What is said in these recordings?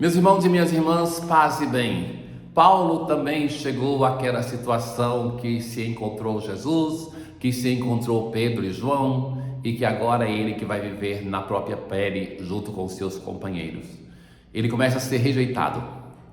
Meus irmãos e minhas irmãs, paz e bem. Paulo também chegou àquela situação que se encontrou Jesus, que se encontrou Pedro e João, e que agora é ele que vai viver na própria pele junto com seus companheiros. Ele começa a ser rejeitado.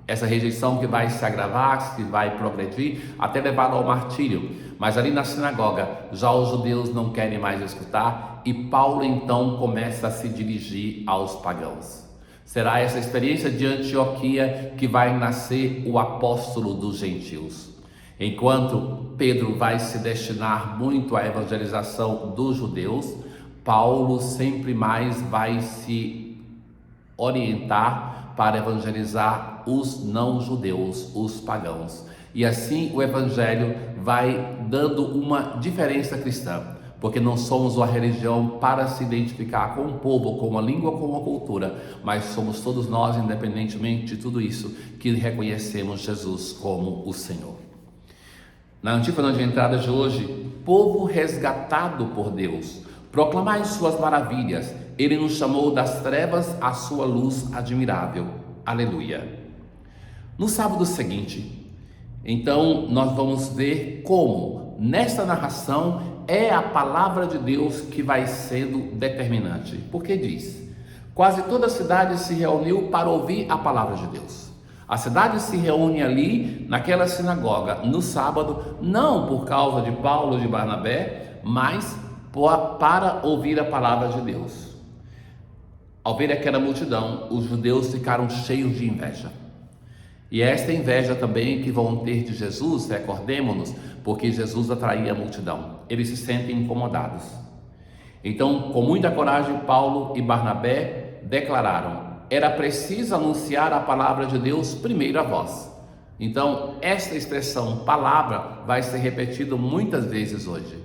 Essa rejeição que vai se agravar, que vai progredir, até levá-lo ao martírio. Mas ali na sinagoga, já os judeus não querem mais escutar, e Paulo então começa a se dirigir aos pagãos. Será essa experiência de Antioquia que vai nascer o apóstolo dos gentios. Enquanto Pedro vai se destinar muito à evangelização dos judeus, Paulo sempre mais vai se orientar para evangelizar os não-judeus, os pagãos. E assim o evangelho vai dando uma diferença cristã, porque não somos uma religião para se identificar com o povo, com a língua, com a cultura, mas somos todos nós, independentemente de tudo isso, que reconhecemos Jesus como o Senhor. Na antífona de entrada de hoje, povo resgatado por Deus, proclamai suas maravilhas, ele nos chamou das trevas à sua luz admirável. Aleluia. No sábado seguinte, então nós vamos ver como, nesta narração, é a palavra de Deus que vai sendo determinante. Porque diz: quase toda a cidade se reuniu para ouvir a palavra de Deus. A cidade se reúne ali, naquela sinagoga, no sábado, não por causa de Paulo e de Barnabé, mas para ouvir a palavra de Deus. Ao ver aquela multidão, os judeus ficaram cheios de inveja. E esta inveja também que vão ter de Jesus, recordemos-nos, porque Jesus atraía a multidão. Eles se sentem incomodados. Então, com muita coragem, Paulo e Barnabé declararam: era preciso anunciar a palavra de Deus primeiro a vós. Então, esta expressão palavra vai ser repetida muitas vezes hoje.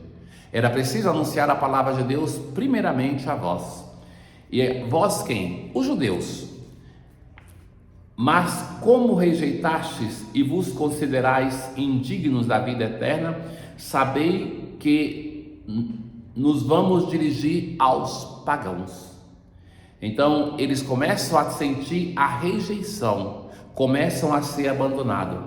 Era preciso anunciar a palavra de Deus primeiramente a vós. E vós quem? Os judeus. Mas como rejeitastes e vos considerais indignos da vida eterna, sabei que nos vamos dirigir aos pagãos. Então eles começam a sentir a rejeição, começam a ser abandonados,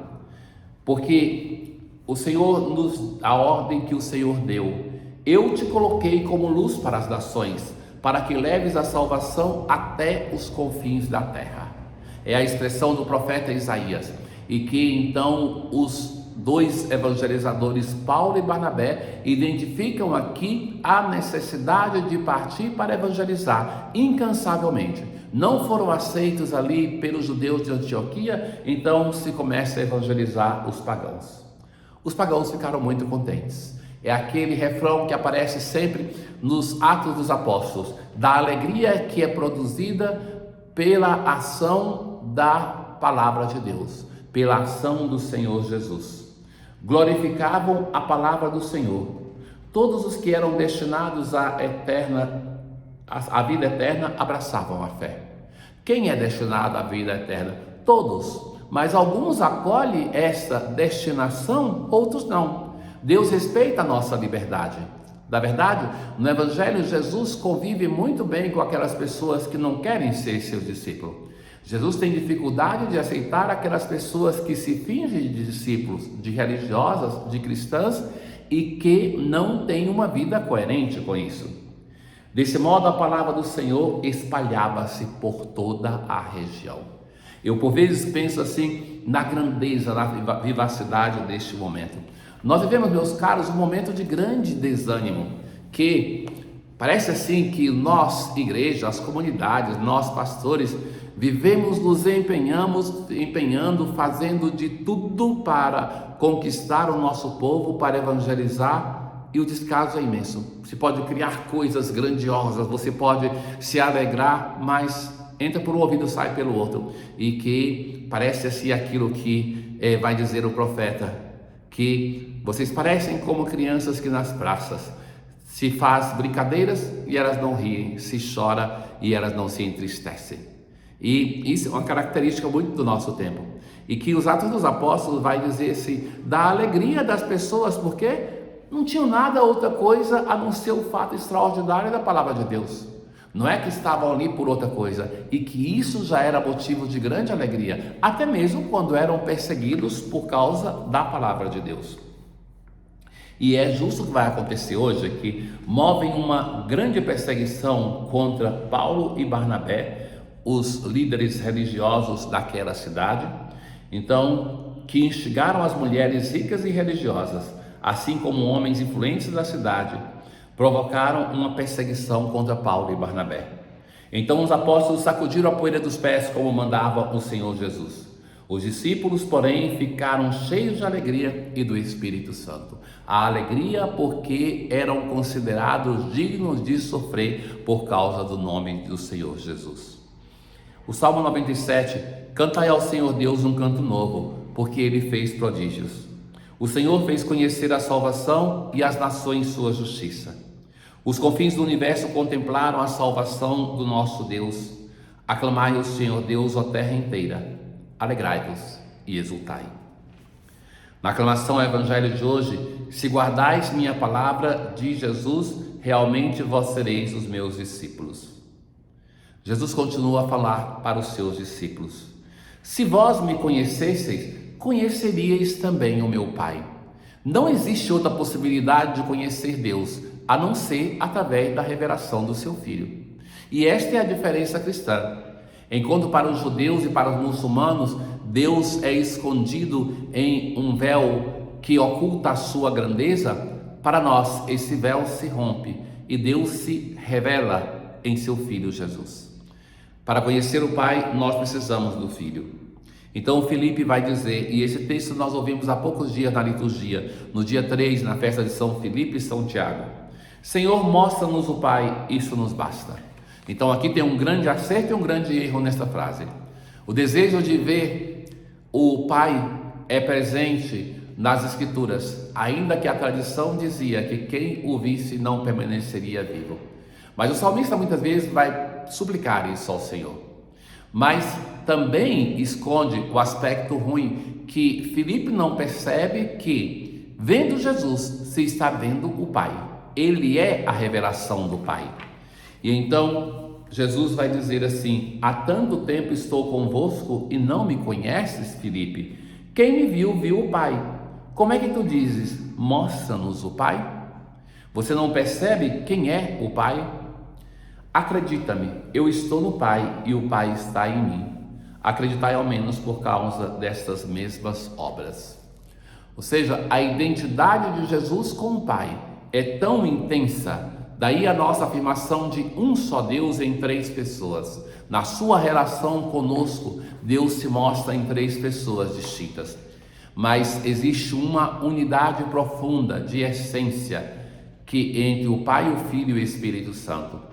porque o Senhor a ordem que o Senhor deu: eu te coloquei como luz para as nações, para que leves a salvação até os confins da terra. É a expressão do profeta Isaías, e que então os dois evangelizadores, Paulo e Barnabé, identificam aqui a necessidade de partir para evangelizar incansavelmente. Não foram aceitos ali pelos judeus de Antioquia, então se começa a evangelizar os pagãos. Os pagãos ficaram muito contentes. É aquele refrão que aparece sempre nos Atos dos Apóstolos, da alegria que é produzida pela ação da palavra de Deus, pela ação do Senhor Jesus. Glorificavam a palavra do Senhor. Todos os que eram destinados à vida eterna abraçavam a fé. Quem é destinado à vida eterna? Todos. Mas alguns acolhem essa destinação, outros não. Deus respeita a nossa liberdade. Na verdade, no Evangelho, Jesus convive muito bem com aquelas pessoas que não querem ser seus discípulos. Jesus tem dificuldade de aceitar aquelas pessoas que se fingem de discípulos, de religiosas, de cristãs, e que não têm uma vida coerente com isso. Desse modo, a palavra do Senhor espalhava-se por toda a região. Eu, por vezes, penso assim na grandeza, na vivacidade deste momento. Nós vivemos, meus caros, um momento de grande desânimo, que parece assim que nós, igreja, as comunidades, nós, pastores, vivemos, nos empenhando, fazendo de tudo para conquistar o nosso povo, para evangelizar, e o descaso é imenso. Você pode criar coisas grandiosas, você pode se alegrar, mas entra por um ouvido e sai pelo outro, e que parece assim aquilo que vai dizer o profeta, que vocês parecem como crianças que nas praças se faz brincadeiras e elas não riem, se chora e elas não se entristecem. E isso é uma característica muito do nosso tempo, e que os Atos dos Apóstolos vai dizer-se da alegria das pessoas, porque não tinham nada outra coisa a não ser o fato extraordinário da palavra de Deus. Não é que estavam ali por outra coisa, e que isso já era motivo de grande alegria, até mesmo quando eram perseguidos por causa da palavra de Deus. E é justo o que vai acontecer hoje, que movem uma grande perseguição contra Paulo e Barnabé, os líderes religiosos daquela cidade, então, que instigaram as mulheres ricas e religiosas, assim como homens influentes da cidade, provocaram uma perseguição contra Paulo e Barnabé. Então os apóstolos sacudiram a poeira dos pés, como mandava o Senhor Jesus. Os discípulos, porém, ficaram cheios de alegria e do Espírito Santo. A alegria porque eram considerados dignos de sofrer por causa do nome do Senhor Jesus. O Salmo 97, cantai ao Senhor Deus um canto novo, porque Ele fez prodígios. O Senhor fez conhecer a salvação e as nações sua justiça. Os confins do universo contemplaram a salvação do nosso Deus. Aclamai o Senhor Deus, ó terra inteira. Alegrai-vos e exultai. Na aclamação ao Evangelho de hoje, se guardais minha palavra, diz Jesus, realmente vós sereis os meus discípulos. Jesus continua a falar para os seus discípulos: se vós me conhecesseis, conheceríeis também o meu Pai. Não existe outra possibilidade de conhecer Deus, a não ser através da revelação do seu Filho. E esta é a diferença cristã. Enquanto para os judeus e para os muçulmanos, Deus é escondido em um véu que oculta a sua grandeza, para nós esse véu se rompe e Deus se revela em seu Filho Jesus. Para conhecer o Pai, nós precisamos do Filho. Então Filipe vai dizer, e esse texto nós ouvimos há poucos dias na liturgia, no dia 3, na festa de São Filipe e São Tiago: Senhor, mostra-nos o Pai, isso nos basta. Então aqui tem um grande acerto e um grande erro nesta frase. O desejo de ver o Pai é presente nas Escrituras, ainda que a tradição dizia que quem o visse não permaneceria vivo. Mas o salmista muitas vezes vai suplicar isso ao Senhor. Mas também esconde o aspecto ruim, que Filipe não percebe que, vendo Jesus, se está vendo o Pai. Ele é a revelação do Pai. E então Jesus vai dizer assim: há tanto tempo estou convosco e não me conheces, Filipe? Quem me viu, viu o Pai. Como é que tu dizes, mostra-nos o Pai? Você não percebe quem é o Pai? Acredita-me, eu estou no Pai e o Pai está em mim. Acreditai ao menos por causa destas mesmas obras. Ou seja, a identidade de Jesus com o Pai é tão intensa, daí a nossa afirmação de um só Deus em três pessoas. Na sua relação conosco, Deus se mostra em três pessoas distintas. Mas existe uma unidade profunda de essência que entre o Pai, o Filho e o Espírito Santo.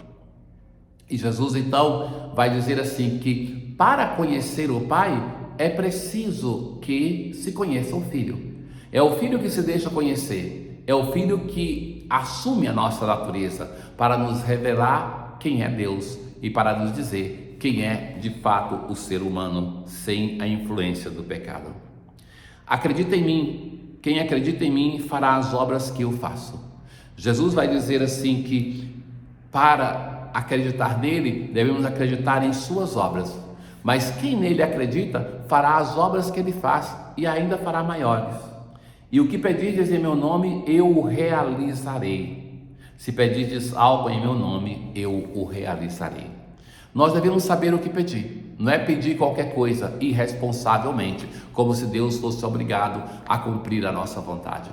E Jesus então vai dizer assim que para conhecer o Pai é preciso que se conheça o Filho. É o Filho que se deixa conhecer, é o Filho que assume a nossa natureza para nos revelar quem é Deus e para nos dizer quem é de fato o ser humano sem a influência do pecado. Acredita em mim, quem acredita em mim fará as obras que eu faço. Jesus vai dizer assim que para acreditar nele, devemos acreditar em suas obras. Mas quem nele acredita, fará as obras que ele faz e ainda fará maiores. E o que pedirdes em meu nome, eu o realizarei. Se pedirdes algo em meu nome, eu o realizarei. Nós devemos saber o que pedir. Não é pedir qualquer coisa irresponsavelmente, como se Deus fosse obrigado a cumprir a nossa vontade.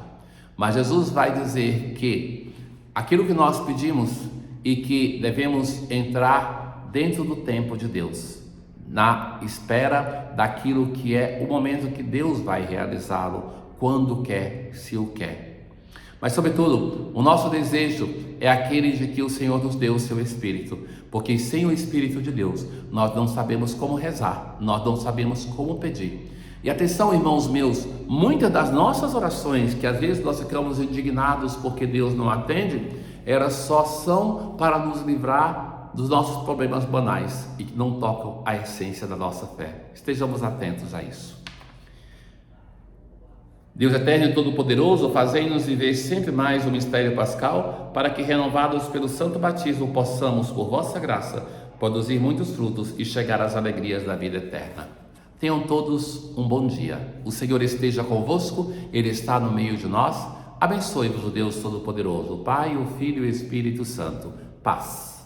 Mas Jesus vai dizer que aquilo que nós pedimos e que devemos entrar dentro do tempo de Deus, na espera daquilo que é o momento que Deus vai realizá-lo, quando quer, se o quer. Mas sobretudo, o nosso desejo é aquele de que o Senhor nos dê o seu Espírito, porque sem o Espírito de Deus, nós não sabemos como rezar, nós não sabemos como pedir. E atenção, irmãos meus, muitas das nossas orações, que às vezes nós ficamos indignados porque Deus não atende, elas só são para nos livrar dos nossos problemas banais e que não tocam a essência da nossa fé. Estejamos atentos a isso. Deus eterno e todo-poderoso, fazei-nos viver sempre mais o mistério pascal, para que, renovados pelo santo batismo, possamos, por vossa graça, produzir muitos frutos e chegar às alegrias da vida eterna. Tenham todos um bom dia. O Senhor esteja convosco, Ele está no meio de nós. Abençoe-vos o Deus Todo-Poderoso, o Pai, o Filho e o Espírito Santo. Paz.